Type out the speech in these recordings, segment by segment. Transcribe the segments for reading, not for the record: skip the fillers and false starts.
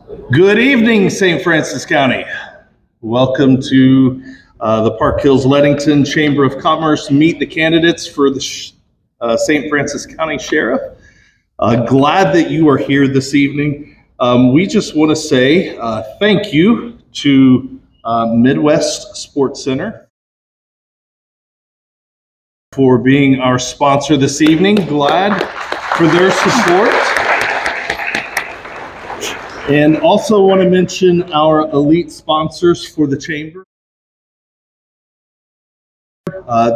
Good evening, Saint Francois County. Welcome to the Park Hills-Leadington Chamber of Commerce Meet the Candidates for the Saint Francois County Sheriff. Glad that you are here this evening. We just want to say thank you to Midwest Sports Center for being our sponsor this evening. Glad for their support. And also want to mention our elite sponsors for the Chamber.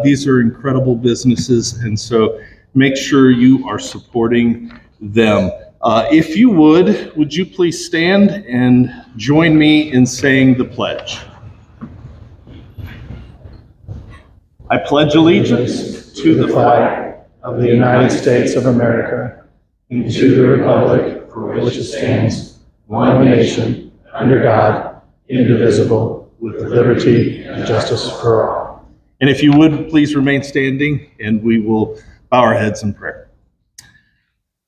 These are incredible businesses, and so make sure you are supporting them. If you would you please stand and join me in saying the pledge? I pledge allegiance to the flag of the United States of America and to the republic for which it stands, one nation, under God, indivisible, with liberty and justice for all. And if you would, please remain standing, and we will bow our heads in prayer.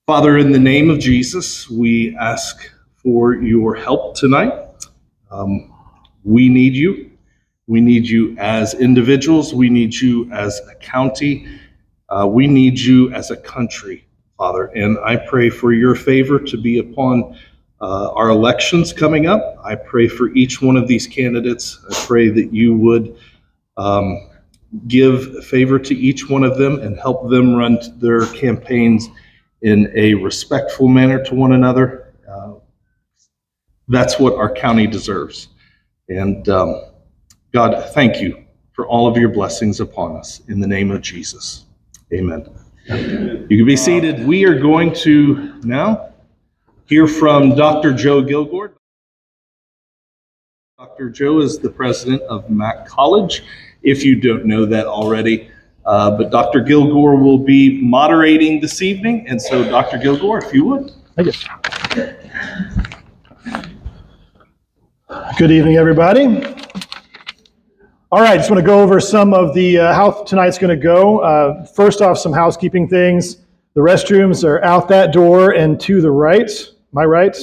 Father, in the name of Jesus, we ask for your help tonight. We need you. We need you as individuals. We need you as a county. We need you as a country, Father. And I pray for your favor to be upon our elections coming up. I pray for each one of these candidates. I pray that you would give favor to each one of them and help them run their campaigns in a respectful manner to one another. That's what our county deserves. And God, thank you for all of your blessings upon us. In the name of Jesus, amen. You can be seated. We are going to now hear from Dr. Joe Gilgour. Dr. Joe is the president of Mack College, if you don't know that already. But Dr. Gilgour will be moderating this evening. And so, Dr. Gilgour, if you would. Thank you. Good evening, everybody. All right, just want to go over some of the how tonight's going to go. First off, some housekeeping things. The restrooms are out that door and to the right. My right,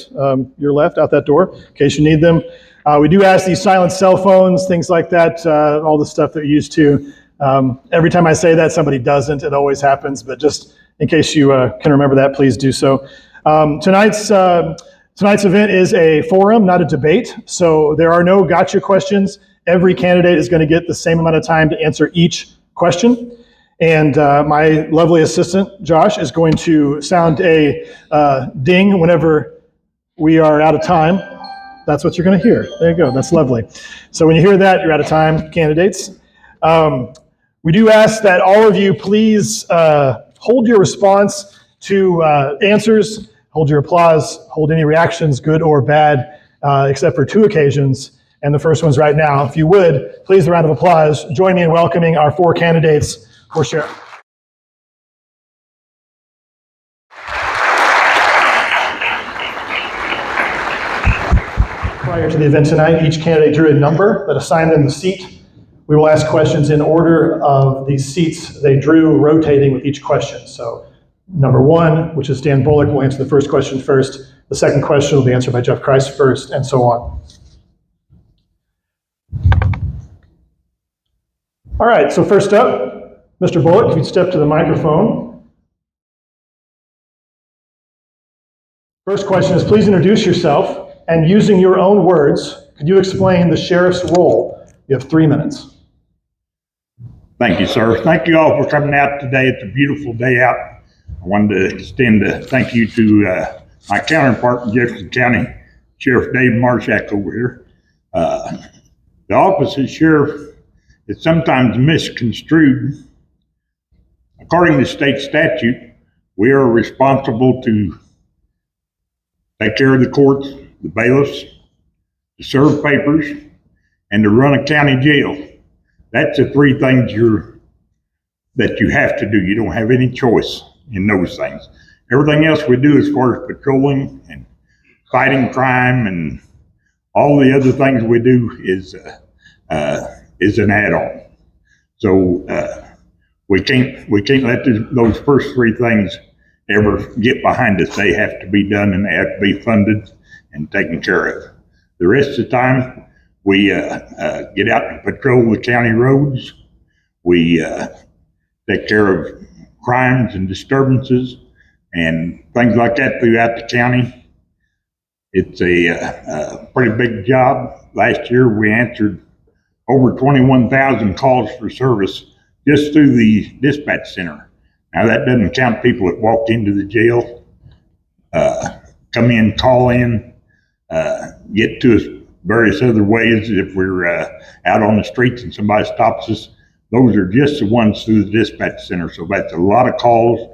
your left, out that door, in case you need them. We do ask that you silence cell phones, things like that, all the stuff that you're used to. Every time I say that, somebody doesn't. It always happens, but just in case you can remember that, please do so. Tonight's event is a forum, not a debate, so there are no gotcha questions. Every candidate is going to get the same amount of time to answer each question. And my lovely assistant, Josh, is going to sound a ding whenever we are out of time. That's what you're going to hear. There you go. That's lovely. So when you hear that, you're out of time, candidates. We do ask that all of you please hold your response to answers, hold your applause, hold any reactions, good or bad, except for 2 occasions. And the first one's right now. If you would, please, a round of applause. Join me in welcoming our 4 candidates for sheriff. Prior to the event tonight, each candidate drew a number that assigned them the seat. We will ask questions in order of these seats they drew, rotating with each question. So number 1, which is Dan Bullock, will answer the first question first. The second question will be answered by Jeff Christ first, and so on. All right, so first up, Mr. Bullock, if you'd step to the microphone. First question is, please introduce yourself, and using your own words, could you explain the sheriff's role? You have 3 minutes. Thank you, sir. Thank you all for coming out today. It's a beautiful day out. I wanted to extend a thank you to my counterpart in Jefferson County, Sheriff Dave Marshak over here. The office of sheriff is sometimes misconstrued. According to state statute, we are responsible to take care of the courts, the bailiffs, to serve papers, and to run a county jail. That's the 3 things that you have to do. You don't have any choice in those things. Everything else we do as far as patrolling and fighting crime and all the other things we do is an add-on. So we can't let those first 3 things ever get behind us. They have to be done, and they have to be funded, and taken care of. The rest of the time, we get out and patrol the county roads. We take care of crimes and disturbances and things like that throughout the county. It's a pretty big job. Last year, we answered over 21,000 calls for service just through the dispatch center. Now, that doesn't count people that walk into the jail, come in, call in, get to us various other ways. If we're out on the streets and somebody stops us, those are just the ones through the dispatch center. So that's a lot of calls.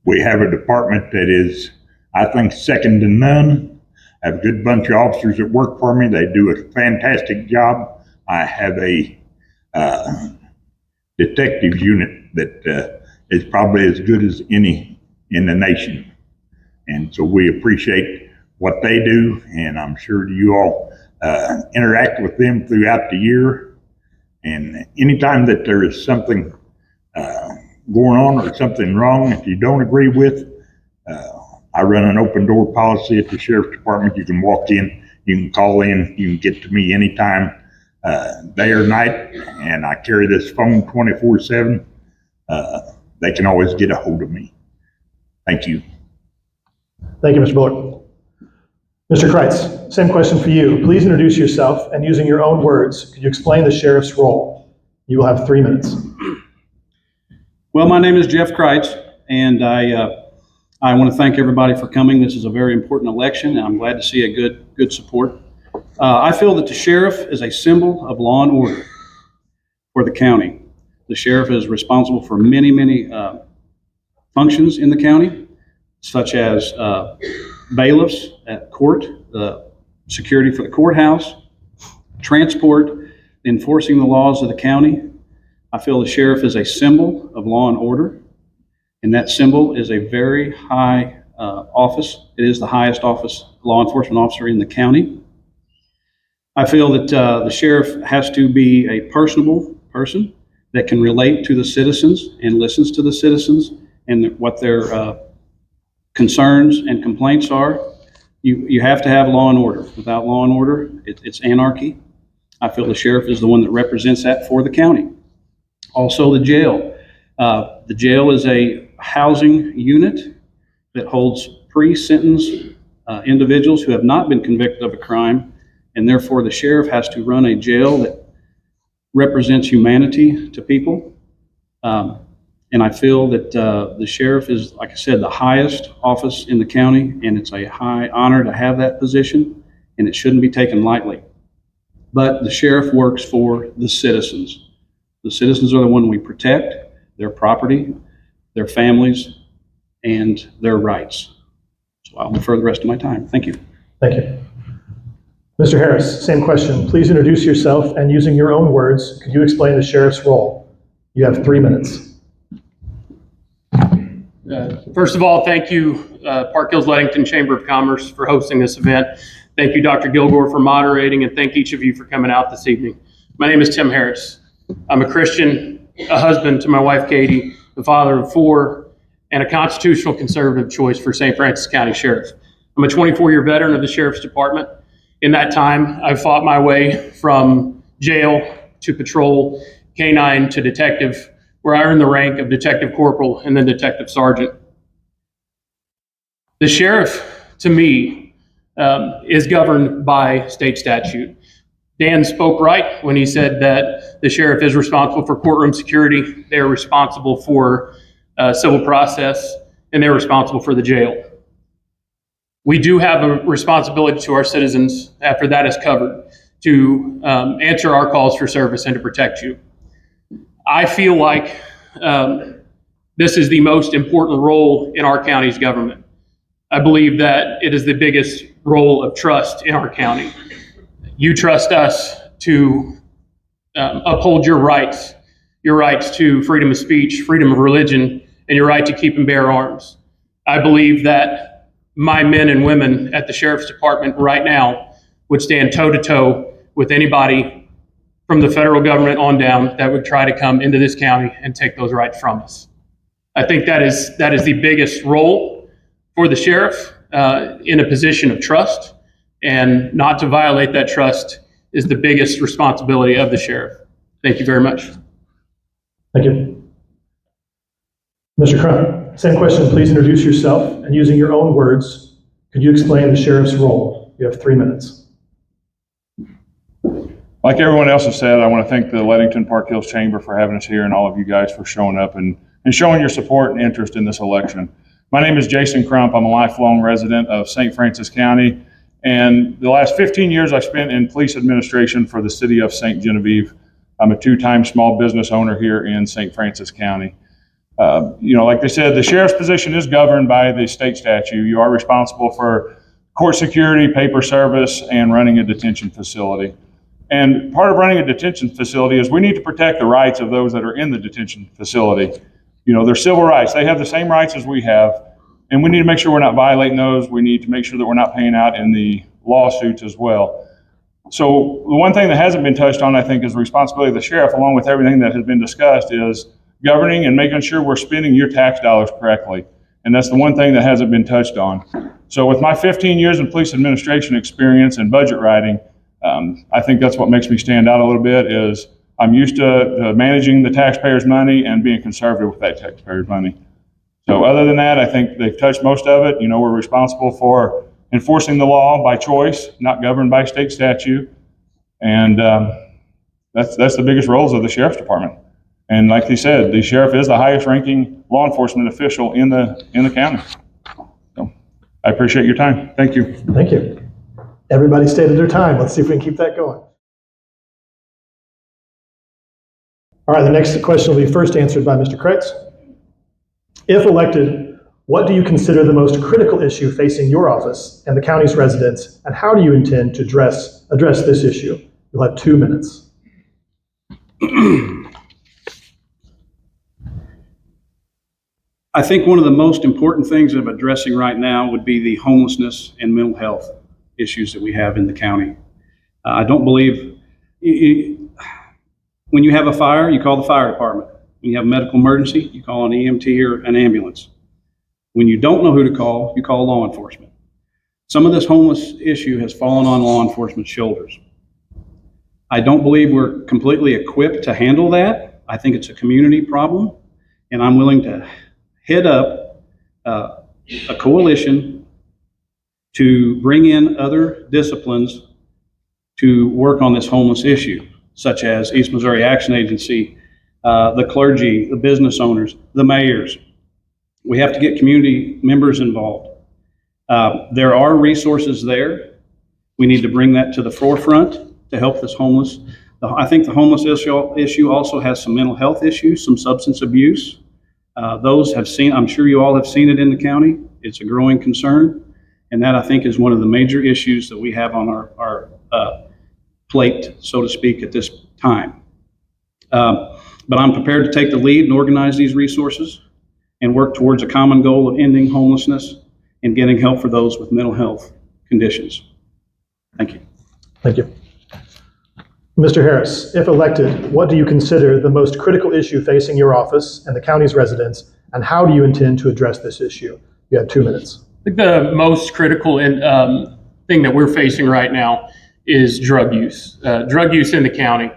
We have a department that is, I think, second to none. I have a good bunch of officers that work for me. They do a fantastic job. I have a detective unit that is probably as good as any in the nation. And so we appreciate what they do, and I'm sure you all interact with them throughout the year. And anytime that there is something going on or something wrong that you don't agree with, I run an open door policy at the Sheriff's Department. You can walk in, you can call in, you can get to me anytime, day or night, and I carry this phone 24/7. They can always get a hold of me. Thank you. Thank you, Mr. Bullock. Mr. Kreitz, same question for you. Please introduce yourself and using your own words, could you explain the sheriff's role? You will have 3 minutes. Well, my name is Jeff Kreitz, and I want to thank everybody for coming. This is a very important election, and I'm glad to see a good support. I feel that the sheriff is a symbol of law and order for the county. The sheriff is responsible for many functions in the county, such as bailiffs at court, security for the courthouse, transport, enforcing the laws of the county. I feel the sheriff is a symbol of law and order, and that symbol is a very high office. It is the highest office, law enforcement officer in the county. I feel that the sheriff has to be a personable person that can relate to the citizens and listens to the citizens and what their concerns and complaints are. You have to have law and order. Without law and order, it's anarchy. I feel the sheriff is the one that represents that for the county. Also, the jail. The jail is a housing unit that holds pre-sentence individuals who have not been convicted of a crime, and therefore the sheriff has to run a jail that represents humanity to people. And I feel that the sheriff is, like I said, the highest office in the county, and it's a high honor to have that position, and it shouldn't be taken lightly. But the sheriff works for the citizens. The citizens are the one we protect, their property, their families, and their rights. So I'll defer the rest of my time. Thank you. Thank you. Mr. Harris, same question. Please introduce yourself and using your own words, could you explain the sheriff's role? You have 3 minutes. First of all, thank you, Park Hills-Leadington Chamber of Commerce for hosting this event. Thank you, Dr. Gilgour, for moderating, and thank each of you for coming out this evening. My name is Tim Harris. I'm a Christian, a husband to my wife, Katie, the father of 4, and a constitutional conservative choice for Saint Francois County Sheriff. I'm a 24-year veteran of the Sheriff's Department. In that time, I've fought my way from jail to patrol, canine to detective, where I earned the rank of detective corporal and then detective sergeant. The sheriff, to me, is governed by state statute. Dan spoke right when he said that the sheriff is responsible for courtroom security, they're responsible for civil process, and they're responsible for the jail. We do have a responsibility to our citizens, after that is covered, to answer our calls for service and to protect you. I feel like this is the most important role in our county's government. I believe that it is the biggest role of trust in our county. You trust us to uphold your rights to freedom of speech, freedom of religion, and your right to keep and bear arms. I believe that my men and women at the Sheriff's Department right now would stand toe-to-toe with anybody from the federal government on down that would try to come into this county and take those rights from us. I think that is the biggest role for the sheriff. in a position of trust, and not to violate that trust is the biggest responsibility of the sheriff. Thank you very much. Thank you. Mr. Crump, same question. Please introduce yourself, and using your own words, could you explain the sheriff's role? You have 3 minutes. Like everyone else has said, I want to thank the Leadington Park Hills Chamber for having us here, and all of you guys for showing up and showing your support and interest in this election. My name is Jasen Crump. I'm a lifelong resident of Saint Francois County, and the last 15 years I spent in police administration for the city of St. Genevieve. I'm a 2-time small business owner here in St. Francois County. Like they said, the sheriff's position is governed by the state statute. You are responsible for court security, paper service, and running a detention facility. And part of running a detention facility is we need to protect the rights of those that are in the detention facility. Their civil rights. They have the same rights as we have, and we need to make sure we're not violating those. We need to make sure that we're not paying out in the lawsuits as well. So the one thing that hasn't been touched on, I think, is the responsibility of the sheriff, along with everything that has been discussed, is governing and making sure we're spending your tax dollars correctly. And that's the one thing that hasn't been touched on. So with my 15 years in police administration experience and budget writing, I think that's what makes me stand out a little bit. Is I'm used to managing the taxpayers' money and being conservative with that taxpayers' money. So other than that, I think they've touched most of it. We're responsible for enforcing the law by choice, not governed by state statute. And that's the biggest roles of the sheriff's department. And like they said, the sheriff is the highest ranking law enforcement official in the county. So I appreciate your time. Thank you. Thank you. Everybody stated their time. Let's see if we can keep that going. All right, the next question will be first answered by Mr. Kreitz. If elected, what do you consider the most critical issue facing your office and the county's residents, and how do you intend to address this issue? You'll have 2 minutes. I think one of the most important things I'm addressing right now would be the homelessness and mental health issues that we have in the county. I don't believe, when you have a fire, you call the fire department. When you have a medical emergency, you call an EMT or an ambulance. When you don't know who to call, you call law enforcement. Some of this homeless issue has fallen on law enforcement's shoulders. I don't believe we're completely equipped to handle that. I think it's a community problem, and I'm willing to head up a coalition to bring in other disciplines to work on this homeless issue, such as East Missouri Action Agency, the clergy, the business owners, the mayors. We have to get community members involved. There are resources there. We need to bring that to the forefront to help this homeless. I think the homeless issue also has some mental health issues, some substance abuse. Those have seen, I'm sure you all have seen it in the county. It's a growing concern. And that, I think, is one of the major issues that we have on our plate, so to speak, at this time. But I'm prepared to take the lead and organize these resources and work towards a common goal of ending homelessness and getting help for those with mental health conditions. Thank you. Thank you. Mr. Harris, if elected, what do you consider the most critical issue facing your office and the county's residents, and how do you intend to address this issue? You have 2 minutes. I think the most critical thing that we're facing right now is drug use. Drug use in the county.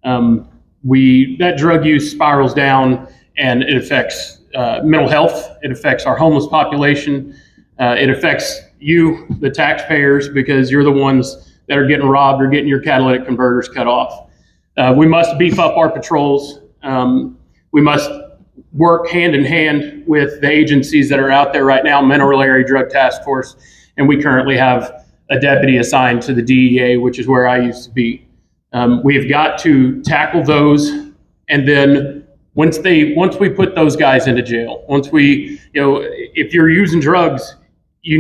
That drug use spirals down, and it affects mental health. It affects our homeless population. It affects you, the taxpayers, because you're the ones that are getting robbed or getting your catalytic converters cut off. We must beef up our patrols. We must work hand in hand with the agencies that are out there right now, Mineral Area Drug Task Force, and we currently have a deputy assigned to the DEA, which is where I used to be. We have got to tackle those, and then once we put those guys into jail, if you're using drugs, you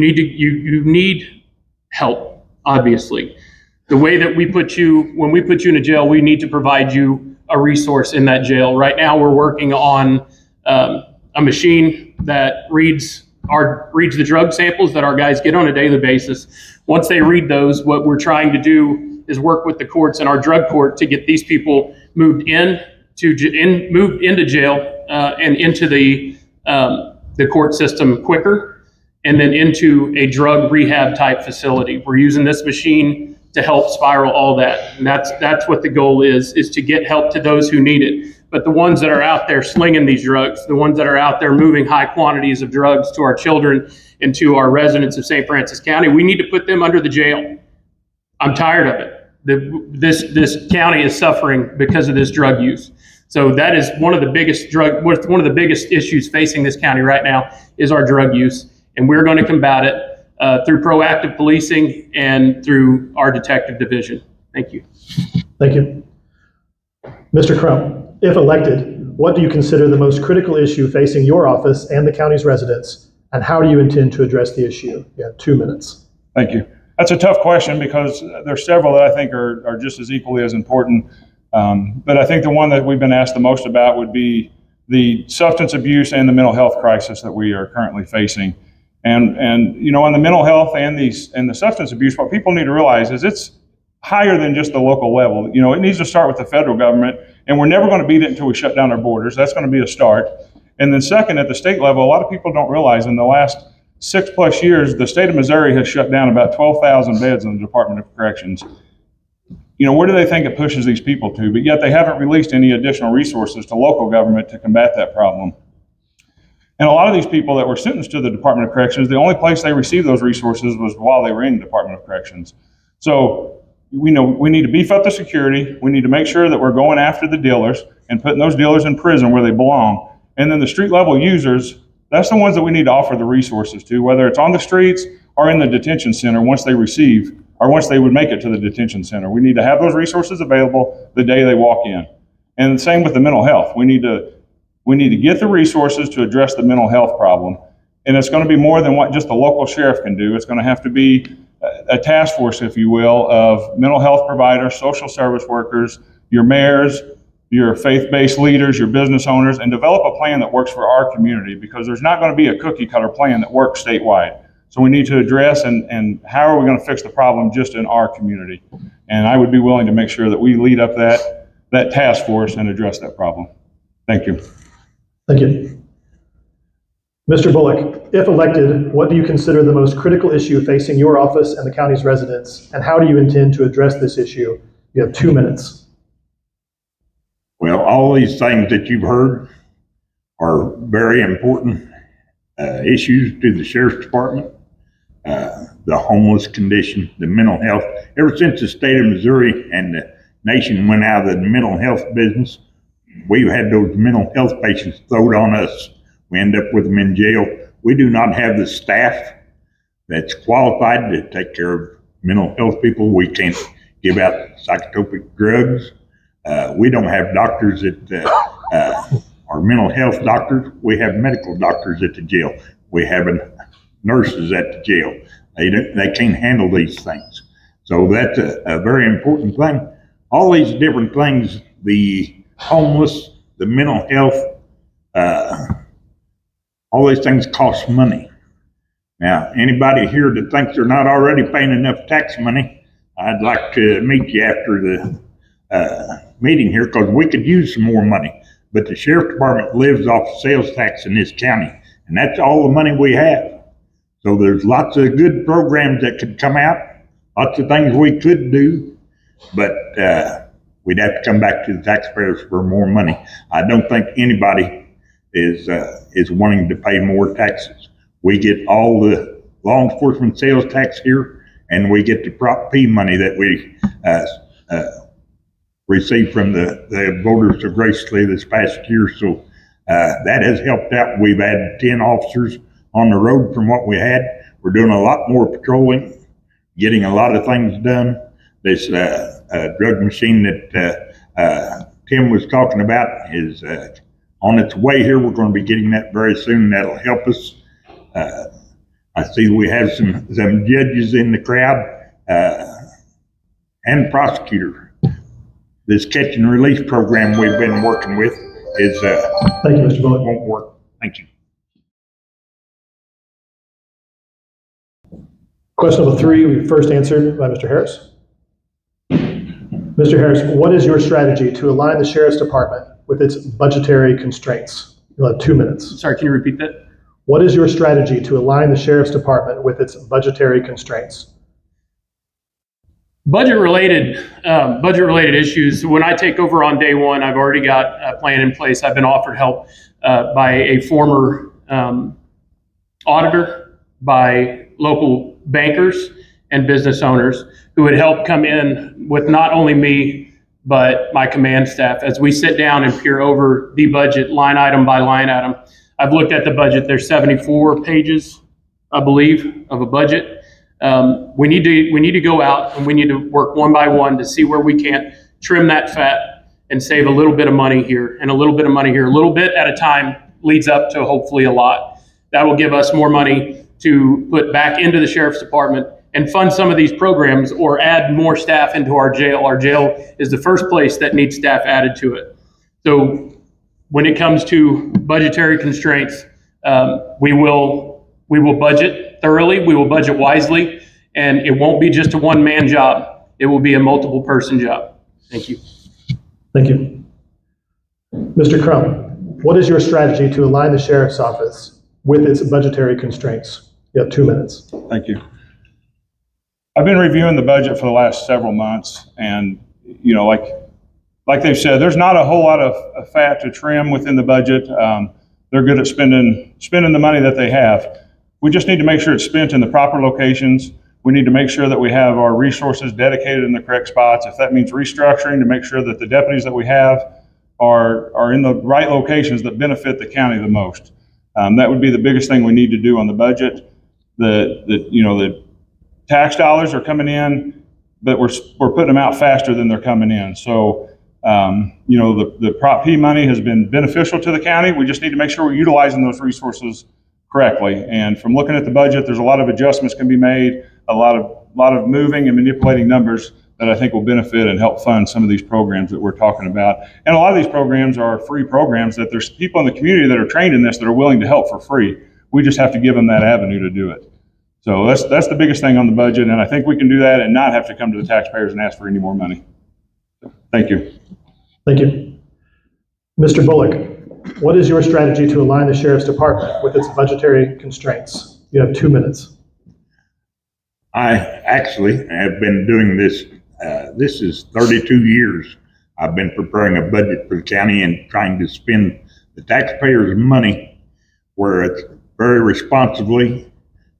need help, obviously. The way that when we put you in a jail, we need to provide you a resource in that jail. Right now, we're working on a machine that reads the drug samples that our guys get on a daily basis. Once they read those, what we're trying to do is work with the courts and our drug court to get these people moved into jail and into the court system quicker. and then into a drug rehab type facility. We're using this machine to help spiral all that. And that's what the goal is to get help to those who need it. But the ones that are out there slinging these drugs, the ones that are out there moving high quantities of drugs to our children and to our residents of St. Francois County, we need to put them under the jail. I'm tired of it. This county is suffering because of this drug use. So that is one of the biggest issues facing this county right now is our drug use. And we're going to combat it through proactive policing and through our detective division. Thank you. Thank you. Mr. Crump, if elected, what do you consider the most critical issue facing your office and the county's residents, and how do you intend to address the issue? You have 2 minutes. Thank you. That's a tough question because there's several that I think are just as equally as important. But I think the one that we've been asked the most about would be the substance abuse and the mental health crisis that we are currently facing. And you know, on the mental health and the substance abuse, what people need to realize is it's higher than just the local level. You know, it needs to start with the federal government, and we're never going to beat it until we shut down our borders. That's going to be a start. And then second, at the state level, a lot of people don't realize in the last 6+ years, the state of Missouri has shut down about 12,000 beds in the Department of Corrections. You know, where do they think it pushes these people to? But yet they haven't released any additional resources to local government to combat that problem. And a lot of these people that were sentenced to the Department of Corrections, the only place they received those resources was while they were in the Department of Corrections. So we know we need to beef up the security. We need to make sure that we're going after the dealers and putting those dealers in prison where they belong. And then the street level users, that's the ones that we need to offer the resources to, whether it's on the streets or in the detention center once they would make it to the detention center. We need to have those resources available the day they walk in. And the same with the mental health. We need to get the resources to address the mental health problem. And it's going to be more than what just the local sheriff can do. It's going to have to be a task force, if you will, of mental health providers, social service workers, your mayors, your faith-based leaders, your business owners, and develop a plan that works for our community, because there's not going to be a cookie cutter plan that works statewide. So we need to address and how are we going to fix the problem just in our community? And I would be willing to make sure that we lead up that task force and address that problem. Thank you. Thank you. Mr. Bullock, if elected, what do you consider the most critical issue facing your office and the county's residents, and how do you intend to address this issue? You have 2 minutes. Well, all these things that you've heard are very important issues to the Sheriff's Department. The homeless condition, the mental health. Ever since the state of Missouri and the nation went out of the mental health business, we've had those mental health patients thrown on us. We end up with them in jail. We do not have the staff that's qualified to take care of mental health people. We can't give out psychotropic drugs. We don't have doctors that are mental health doctors. We have medical doctors at the jail. We have nurses at the jail. They can't handle these things. So that's a very important thing. All these different things, the homeless, the mental health, all these things cost money. Now, anybody here that thinks they're not already paying enough tax money, I'd like to meet you after the meeting here, because we could use some more money. But the Sheriff Department lives off sales tax in this county, and that's all the money we have. So there's lots of good programs that could come out, lots of things we could do, but we'd have to come back to the taxpayers for more money. I don't think anybody is wanting to pay more taxes. We get all the law enforcement sales tax here, and we get the Prop P money that we received from the voters so graciously this past year. So that has helped out. We've added 10 officers on the road from what we had. We're doing a lot more patrolling, getting a lot of things done. This drug machine that Tim was talking about is on its way here. We're going to be getting that very soon. That'll help us. I see we have some judges in the crowd and prosecutor. This catch and release program we've been working with is Thank you, Mr. Bullock. won't work. Thank you. Question number 3, we first answered by Mr. Harris. Mr. Harris, what is your strategy to align the Sheriff's Department with its budgetary constraints? You'll have 2 minutes. Sorry, can you repeat that? What is your strategy to align the Sheriff's Department with its budgetary constraints? Budget-related issues. When I take over on day one, I've already got a plan in place. I've been offered help by a former auditor, by local bankers and business owners who would help come in with not only me, but my command staff as we sit down and peer over the budget line item by line item. I've looked at the budget. There's 74 pages, I believe, of a budget. We need to go out and we need to work one by one to see where we can't trim that fat and save a little bit of money here and a little bit of money here. A little bit at a time leads up to hopefully a lot. That will give us more money to put back into the Sheriff's Department and fund some of these programs or add more staff into our jail. Our jail is the first place that needs staff added to it. So when it comes to budgetary constraints, we will budget thoroughly, we will budget wisely, and it won't be just a one-man job. It will be a multiple person job. Thank you. Thank you. Mr. Crump, what is your strategy to align the Sheriff's Office with its budgetary constraints? You have 2 minutes. Thank you. I've been reviewing the budget for the last several months, and like they've said, there's not a whole lot of fat to trim within the budget. They're good at spending the money that they have. We just need to make sure it's spent in the proper locations. We need to make sure that we have our resources dedicated in the correct spots. If that means restructuring, to make sure that the deputies that we have are in the right locations that benefit the county the most. That would be the biggest thing we need to do on the budget. The tax dollars are coming in, but we're putting them out faster than they're coming in. So, the Prop P money has been beneficial to the county. We just need to make sure we're utilizing those resources correctly. And from looking at the budget, there's a lot of adjustments can be made, a lot of moving and manipulating numbers that I think will benefit and help fund some of these programs that we're talking about. And a lot of these programs are free programs that there's people in the community that are trained in this that are willing to help for free. We just have to give them that avenue to do it. So that's the biggest thing on the budget, and I think we can do that and not have to come to the taxpayers and ask for any more money. Thank you. Thank you. Mr. Bullock, what is your strategy to align the Sheriff's Department with its budgetary constraints? You have 2 minutes. I actually have been doing this. This is 32 years. I've been preparing a budget for the county and trying to spend the taxpayers' money where it's very responsibly.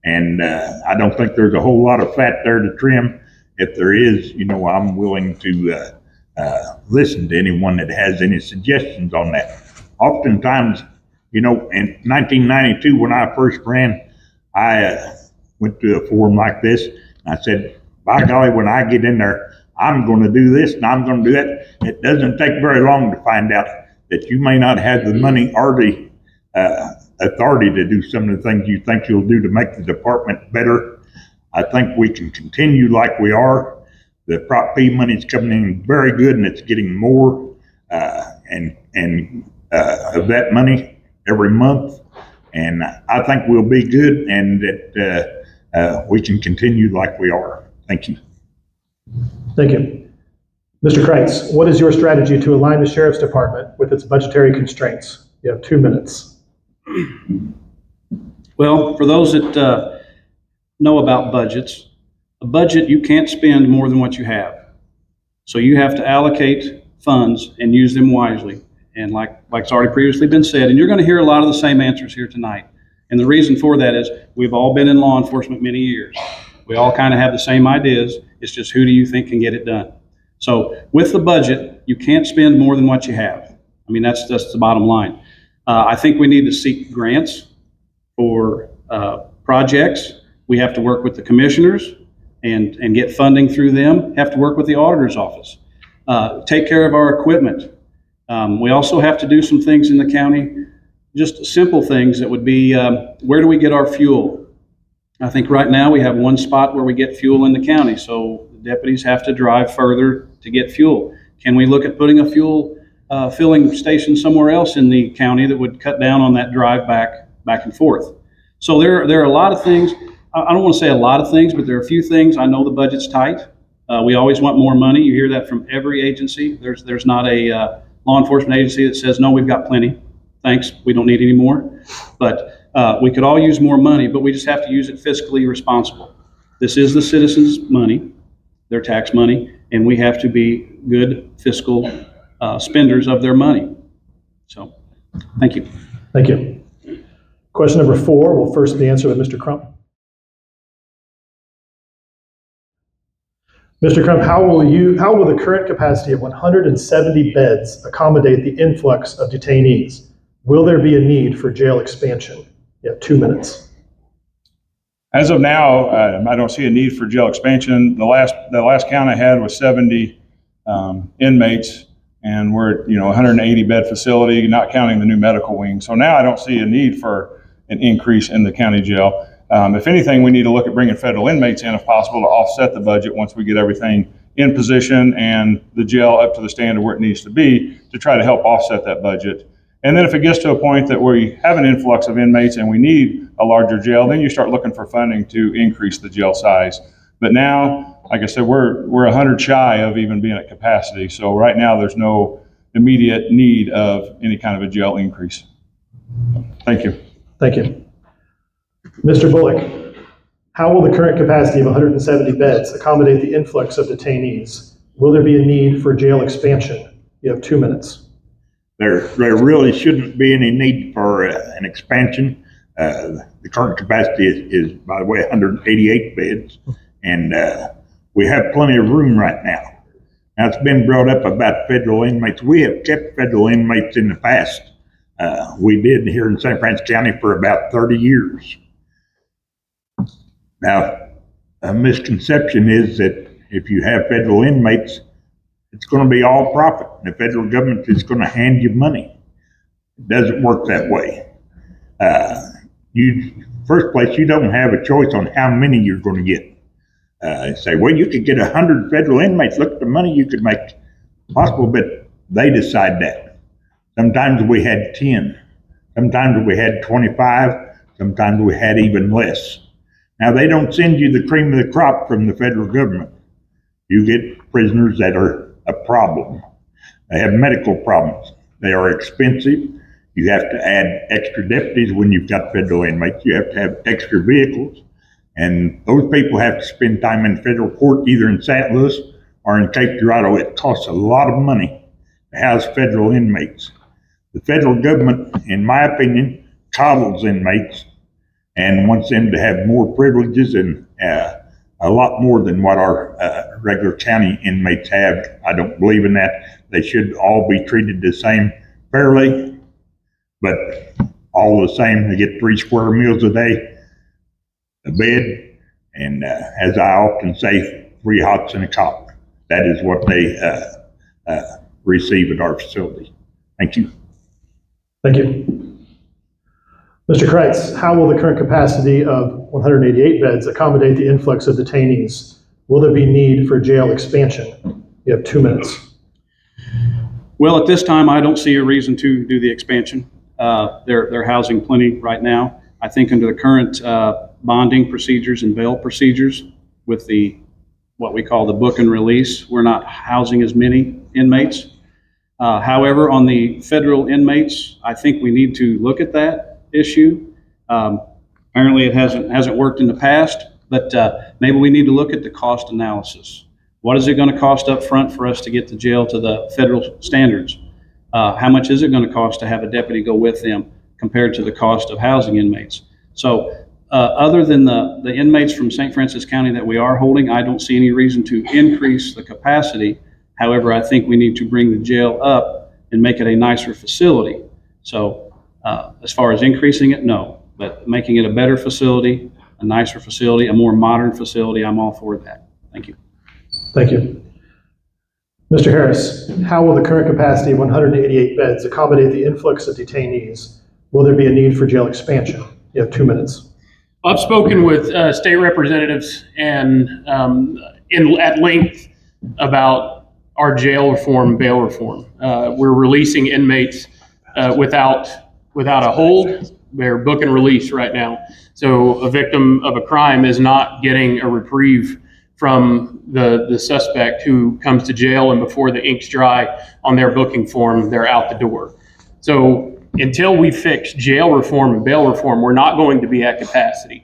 And I don't think there's a whole lot of fat there to trim. If there is, I'm willing to listen to anyone that has any suggestions on that. Oftentimes, in 1992, when I first ran, I went to a forum like this, and I said, by golly, when I get in there, I'm going to do this and I'm going to do that. It doesn't take very long to find out that you may not have the money or the authority to do some of the things you think you'll do to make the department better. I think we can continue like we are. The Prop P money is coming in very good, and it's getting more of that money every month. And I think we'll be good, and that we can continue like we are. Thank you. Thank you. Mr. Kreitz, what is your strategy to align the Sheriff's Department with its budgetary constraints? You have 2 minutes. Well, for those that know about budgets, a budget, you can't spend more than what you have. So you have to allocate funds and use them wisely. And like's already previously been said, and you're going to hear a lot of the same answers here tonight. And the reason for that is we've all been in law enforcement many years. We all kind of have the same ideas. It's just who do you think can get it done? So with the budget, you can't spend more than what you have. I mean, that's the bottom line. I think we need to seek grants for projects. We have to work with the commissioners and get funding through them. Have to work with the auditor's office. Take care of our equipment. We also have to do some things in the county, just simple things that would be, where do we get our fuel? I think right now we have one spot where we get fuel in the county, so the deputies have to drive further to get fuel. Can we look at putting a fuel filling station somewhere else in the county that would cut down on that drive back and forth? So there are a lot of things. I don't want to say a lot of things, but there are a few things. I know the budget's tight. We always want more money. You hear that from every agency. There's not a law enforcement agency that says, no, we've got plenty. Thanks, we don't need any more. But We could all use more money, but we just have to use it fiscally responsible. This is the citizens' money, their tax money, and we have to be good fiscal spenders of their money. So, thank you. Thank you. Question number 4 will first be answered by Mr. Crump. Mr. Crump, how will the current capacity of 170 beds accommodate the influx of detainees? Will there be a need for jail expansion? You have 2 minutes. As of now, I don't see a need for jail expansion. The last count I had was 70 inmates, and we're at 180 bed facility, not counting the new medical wing. So now I don't see a need for an increase in the county jail. If anything, we need to look at bringing federal inmates in if possible to offset the budget once we get everything in position and the jail up to the standard where it needs to be to try to help offset that budget. And then if it gets to a point that we have an influx of inmates and we need a larger jail, then you start looking for funding to increase the jail size. But now, like I said, we're 100 shy of even being at capacity. So right now there's no immediate need of any kind of a jail increase. Thank you. Thank you. Mr. Bullock, how will the current capacity of 170 beds accommodate the influx of detainees? Will there be a need for jail expansion? You have 2 minutes. There really shouldn't be any need for an expansion. The current capacity is, by the way, 188 beds, and we have plenty of room right now. Now, it's been brought up about federal inmates. We have kept federal inmates in the past. We did here in Saint Francois County for about 30 years. Now, a misconception is that if you have federal inmates, it's going to be all profit. The federal government is going to hand you money. It doesn't work that way. First place, you don't have a choice on how many you're going to get. Say, well, you could get 100 federal inmates. Look at the money you could make possible, but they decide that. Sometimes we had 10. Sometimes we had 25. Sometimes we had even less. Now, they don't send you the cream of the crop from the federal government. You get prisoners that are a problem. They have medical problems. They are expensive. You have to add extra deputies when you've got federal inmates. You have to have extra vehicles. And those people have to spend time in federal court, either in St. Louis or in Cape Girardeau. It costs a lot of money to house federal inmates. The federal government, in my opinion, coddles inmates and wants them to have more privileges and a lot more than what our regular county inmates have. I don't believe in that. They should all be treated the same fairly, but all the same, they get 3 square meals a day, a bed, and as I often say, 3 hots and a cot. That is what they receive at our facility. Thank you. Thank you. Mr. Kreitz, how will the current capacity of 188 beds accommodate the influx of detainees? Will there be need for jail expansion? You have 2 minutes. Well, at this time, I don't see a reason to do the expansion. They're housing plenty right now. I think under the current bonding procedures and bail procedures with what we call the book and release, we're not housing as many inmates. However, on the federal inmates, I think we need to look at that issue. Apparently it hasn't worked in the past, but maybe we need to look at the cost analysis. What is it going to cost up front for us to get the jail to the federal standards? How much is it going to cost to have a deputy go with them compared to the cost of housing inmates? So other than the inmates from St. Francois County that we are holding, I don't see any reason to increase the capacity. However, I think we need to bring the jail up and make it a nicer facility. So as far as increasing it, no, but making it a better facility, a nicer facility, a more modern facility, I'm all for that. Thank you. Thank you. Mr. Harris, how will the current capacity of 188 beds accommodate the influx of detainees? Will there be a need for jail expansion? You have 2 minutes. I've spoken with state representatives and at length about our jail reform, bail reform. We're releasing inmates without a hold. They're book and release right now. So a victim of a crime is not getting a reprieve from the suspect who comes to jail, and before the ink's dry on their booking form, they're out the door. So until we fix jail reform and bail reform, we're not going to be at capacity.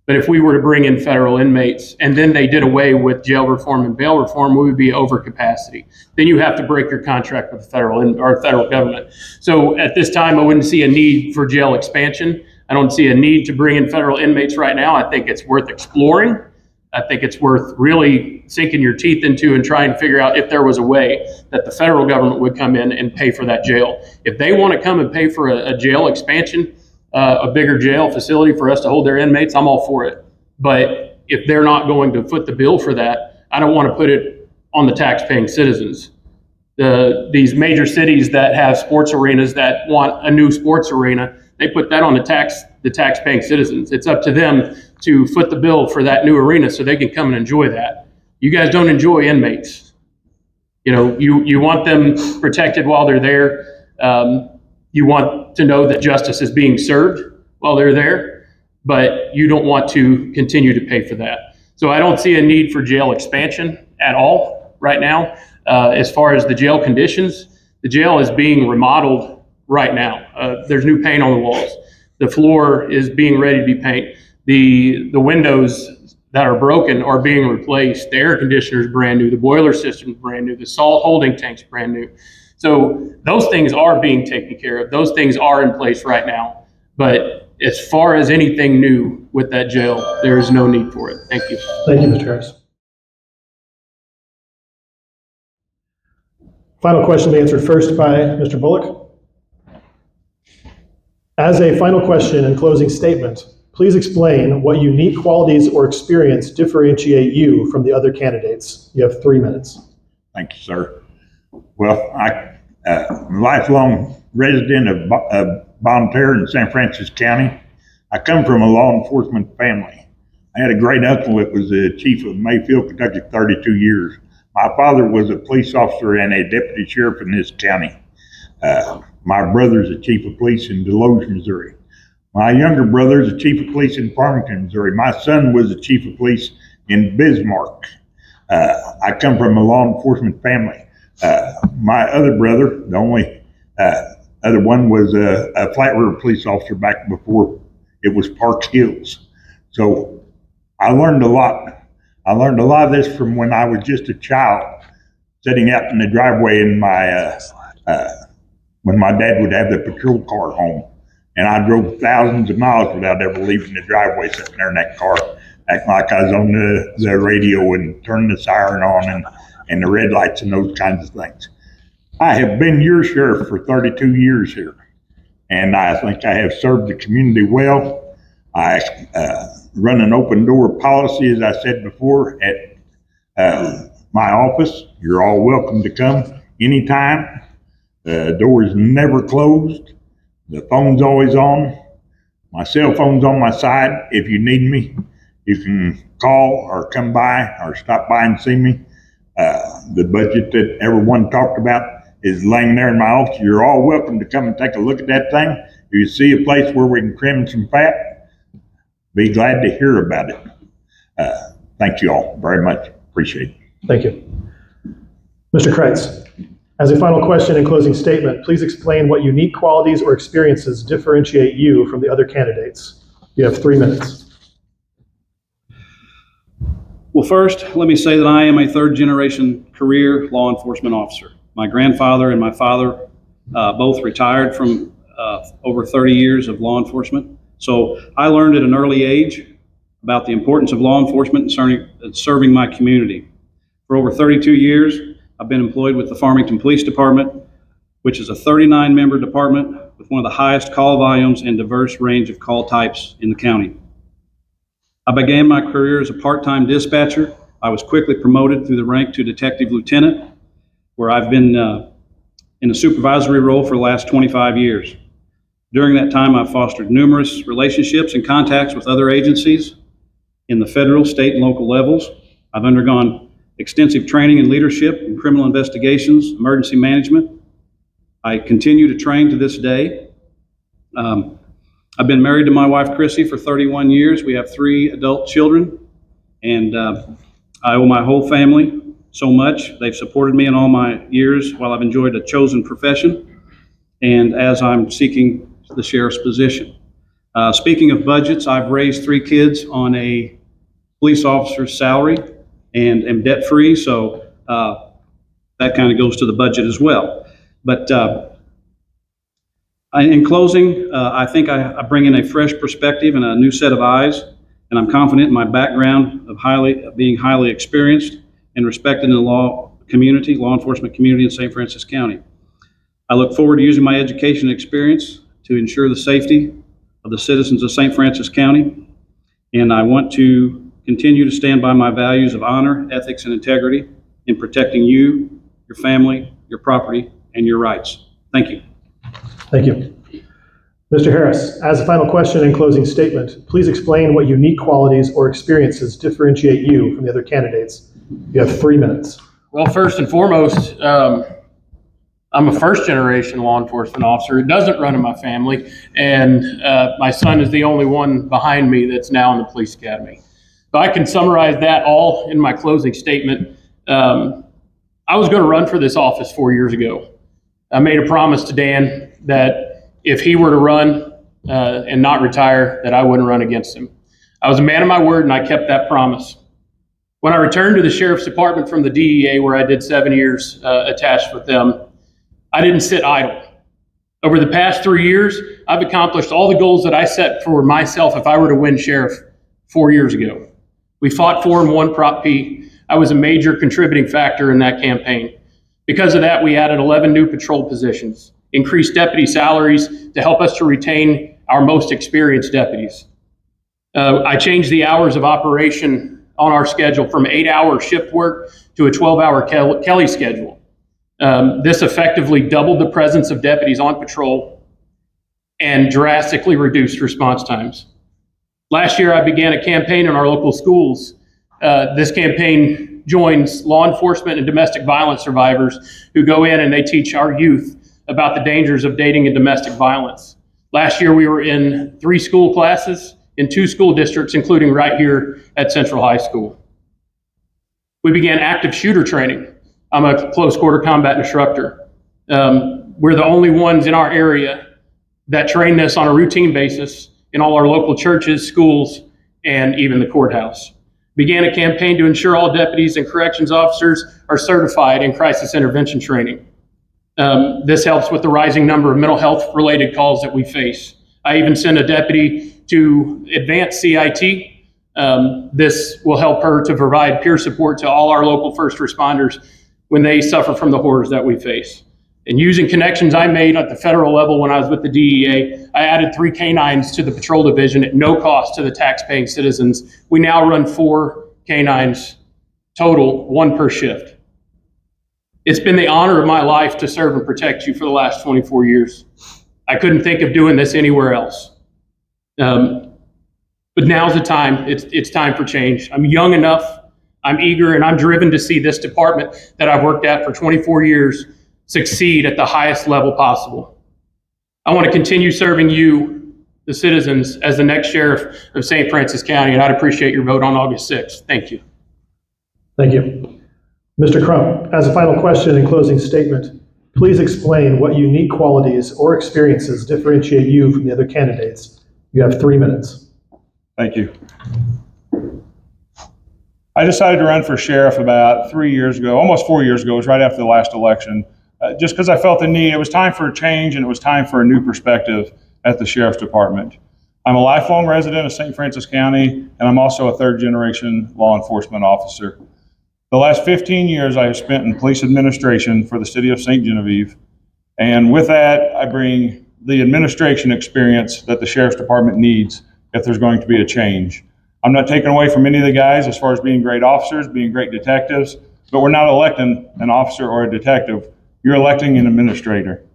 But if we were to bring in federal inmates and then they did away with jail reform and bail reform, we would be over capacity. Then you have to break your contract with the federal government. So at this time, I wouldn't see a need for jail expansion. I don't see a need to bring in federal inmates right now. I think it's worth exploring. I think it's worth really sinking your teeth into and trying to figure out if there was a way that the federal government would come in and pay for that jail. If they want to come and pay for a jail expansion, a bigger jail facility for us to hold their inmates, I'm all for it. But if they're not going to foot the bill for that, I don't want to put it on the tax-paying citizens. These major cities that have sports arenas that want a new sports arena, they put that on the tax-paying citizens. It's up to them to foot the bill for that new arena so they can come and enjoy that. You guys don't enjoy inmates. You know, you want them protected while they're there. You want to know that justice is being served while they're there, but you don't want to continue to pay for that. So I don't see a need for jail expansion at all right now. As far as the jail conditions, the jail is being remodeled right now. There's new paint on the walls. The floor is being ready to be painted. The windows that are broken are being replaced. The air conditioner is brand new. The boiler system is brand new. The salt holding tank's brand new. So those things are being taken care of. Those things are in place right now. But as far as anything new with that jail, there is no need for it. Thank you. Thank you, Mr. Harris. Final question to be answered first by Mr. Bullock. As a final question and closing statement, please explain what unique qualities or experience differentiate you from the other candidates. You have 3 minutes. Thank you, sir. Well, I'm a lifelong resident of Bonterre in Saint Francois County. I come from a law enforcement family. I had a great uncle that was the chief of Mayfield, Kentucky, 32 years. My father was a police officer and a deputy sheriff in this county. My brother's a chief of police in Deloge, Missouri. My younger brother is a chief of police in Farmington, Missouri. My son was a chief of police in Bismarck. I come from a law enforcement family. My other brother, the only other one, was a Flat River police officer back before it was Park Hills. So I learned a lot. I learned a lot of this from when I was just a child, sitting out in the driveway in my when my dad would have the patrol car home. And I drove thousands of miles without ever leaving the driveway, sitting there in that car, acting like I was on the radio and turning the siren on and the red lights and those kinds of things. I have been your sheriff for 32 years here, and I think I have served the community well. I run an open door policy, as I said before, at my office. You're all welcome to come anytime. The door is never closed. The phone's always on. My cell phone's on my side. If you need me, you can call or come by or stop by and see me. The budget that everyone talked about is laying there in my office. You're all welcome to come and take a look at that thing. If you see a place where we can trim some fat, be glad to hear about it. Thank you all very much. Appreciate it. Thank you. Mr. Kreitz, as a final question and closing statement, please explain what unique qualities or experiences differentiate you from the other candidates. You have 3 minutes. Well, first, let me say that I am a third-generation career law enforcement officer. My grandfather and my father both retired from over 30 years of law enforcement. So I learned at an early age about the importance of law enforcement and serving my community. For over 32 years, I've been employed with the Farmington Police Department, which is a 39-member department with one of the highest call volumes and diverse range of call types in the county. I began my career as a part-time dispatcher. I was quickly promoted through the rank to detective lieutenant, where I've been in a supervisory role for the last 25 years. During that time, I've fostered numerous relationships and contacts with other agencies in the federal, state, and local levels. I've undergone extensive training and leadership in criminal investigations, emergency management. I continue to train to this day. I've been married to my wife, Chrissy, for 31 years. We have 3 adult children, and I owe my whole family so much. They've supported me in all my years while I've enjoyed a chosen profession. and as I'm seeking the sheriff's position. Speaking of budgets, I've raised 3 kids on a police officer's salary and am debt-free, so that kind of goes to the budget as well. But in closing, I think I bring in a fresh perspective and a new set of eyes, and I'm confident in my background of being highly experienced and respected in the law enforcement community in St. Francis County. I look forward to using my education and experience to ensure the safety of the citizens of St. Francis County, and I want to continue to stand by my values of honor, ethics, and integrity in protecting you, your family, your property, and your rights. Thank you. Thank you. Mr. Harris, as a final question and closing statement, please explain what unique qualities or experiences differentiate you from the other candidates. You have 3 minutes. Well, first and foremost, I'm a first-generation law enforcement officer. It doesn't run in my family, and my son is the only one behind me that's now in the police academy. So I can summarize that all in my closing statement. I was going to run for this office 4 years ago. I made a promise to Dan that if he were to run and not retire, that I wouldn't run against him. I was a man of my word, and I kept that promise. When I returned to the Sheriff's Department from the DEA, where I did 7 years attached with them, I didn't sit idle. Over the past 3 years, I've accomplished all the goals that I set for myself if I were to win sheriff 4 years ago. We fought for and won Prop P. I was a major contributing factor in that campaign. Because of that, we added 11 new patrol positions, increased deputy salaries to help us to retain our most experienced deputies. I changed the hours of operation on our schedule from 8-hour shift work to a 12-hour Kelly schedule. This effectively doubled the presence of deputies on patrol and drastically reduced response times. Last year, I began a campaign in our local schools. This campaign joins law enforcement and domestic violence survivors who go in and they teach our youth about the dangers of dating and domestic violence. Last year, we were in 3 school classes in 2 school districts, including right here at Central High School. We began active shooter training. I'm a close quarter combat instructor. We're the only ones in our area that train this on a routine basis in all our local churches, schools, and even the courthouse. Began a campaign to ensure all deputies and corrections officers are certified in crisis intervention training. This helps with the rising number of mental health related calls that we face. I even sent a deputy to advanced CIT. This will help her to provide peer support to all our local first responders when they suffer from the horrors that we face. And using connections I made at the federal level when I was with the DEA, I added 3 canines to the patrol division at no cost to the tax-paying citizens. We now run 4 canines total, 1 per shift. It's been the honor of my life to serve and protect you for the last 24 years. I couldn't think of doing this anywhere else. But now's the time. It's time for change. I'm young enough, I'm eager, and I'm driven to see this department that I've worked at for 24 years succeed at the highest level possible. I want to continue serving you, the citizens, as the next sheriff of St. Francis County, and I'd appreciate your vote on August 6th. Thank you. Thank you. Mr. Crump, as a final question and closing statement, please explain what unique qualities or experiences differentiate you from the other candidates. You have 3 minutes. Thank you. I decided to run for sheriff about 3 years ago, almost 4 years ago. It was right after the last election, just because I felt the need. It was time for a change, and it was time for a new perspective at the Sheriff's Department. I'm a lifelong resident of St. Francis County, and I'm also a third-generation law enforcement officer. The last 15 years I have spent in police administration for the city of St. Genevieve, and with that, I bring the administration experience that the Sheriff's Department needs if there's going to be a change. I'm not taking away from any of the guys as far as being great officers, being great detectives, but we're not electing an officer or a detective. You're electing an administrator.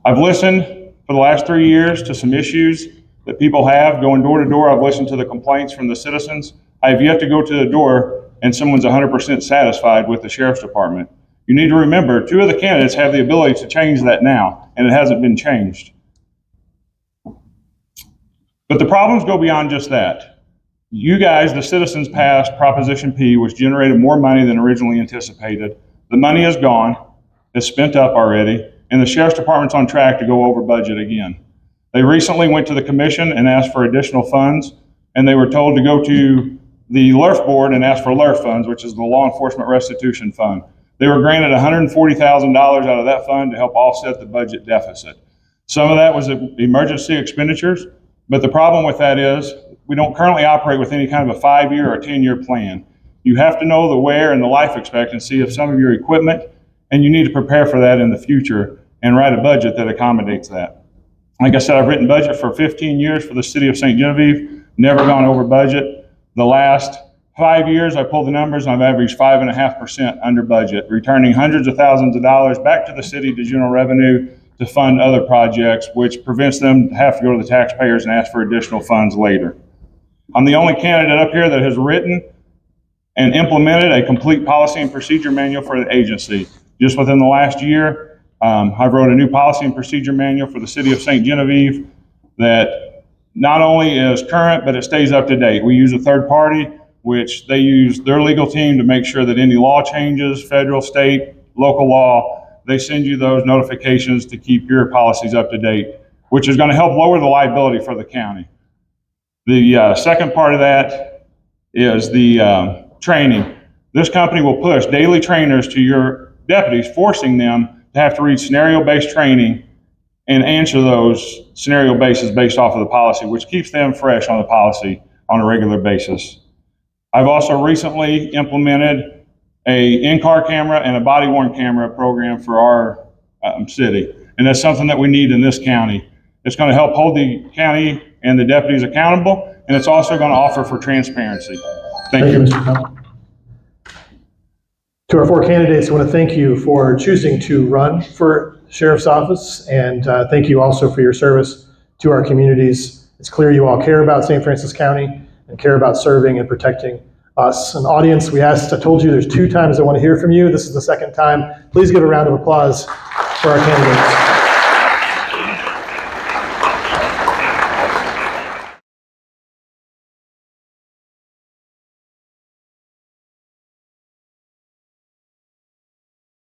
I've listened for the last 3 years to some issues that people have going door to door. I've listened to the complaints from the citizens. I have yet to go to the door and someone's 100% satisfied with the Sheriff's Department. You need to remember, 2 of the candidates have the ability to change that now, and it hasn't been changed. But the problems go beyond just that. You guys, the citizens, passed Proposition P, which generated more money than originally anticipated. The money is gone. It's spent up already. and the Sheriff's Department's on track to go over budget again. They recently went to the commission and asked for additional funds, and they were told to go to the LERF board and ask for LERF funds, which is the Law Enforcement Restitution Fund. They were granted $140,000 out of that fund to help offset the budget deficit. Some of that was emergency expenditures, but the problem with that is we don't currently operate with any kind of a 5-year or 10-year plan. You have to know the wear and the life expectancy of some of your equipment, and you need to prepare for that in the future and write a budget that accommodates that. Like I said, I've written budget for 15 years for the city of St. Genevieve, never gone over budget. The last 5 years, I pulled the numbers, and I've averaged 5.5% under budget, returning hundreds of thousands of dollars back to the city to general revenue to fund other projects, which prevents them to have to go to the taxpayers and ask for additional funds later. I'm the only candidate up here that has written and implemented a complete policy and procedure manual for the agency. Just within the last year, I wrote a new policy and procedure manual for the city of St. Genevieve that not only is current, but it stays up to date. We use a third party, which they use their legal team to make sure that any law changes, federal, state, local law, they send you those notifications to keep your policies up to date, which is going to help lower the liability for the county. The second part of that is the training. This company will push daily trainers to your deputies, forcing them to have to read scenario-based training and answer those scenario bases based off of the policy, which keeps them fresh on the policy on a regular basis. I've also recently implemented a in-car camera and a body-worn camera program for our city. And that's something that we need in this county. It's going to help hold the county and the deputies accountable, and it's also going to offer for transparency. Thank you. Mr. Crump. To our 4 candidates, I want to thank you for choosing to run for Sheriff's Office, and thank you also for your service to our communities. It's clear you all care about St. Francis County and care about serving and protecting us. An audience, I told you there's 2 times I want to hear from you. This is the 2nd time. Please give a round of applause for our candidates.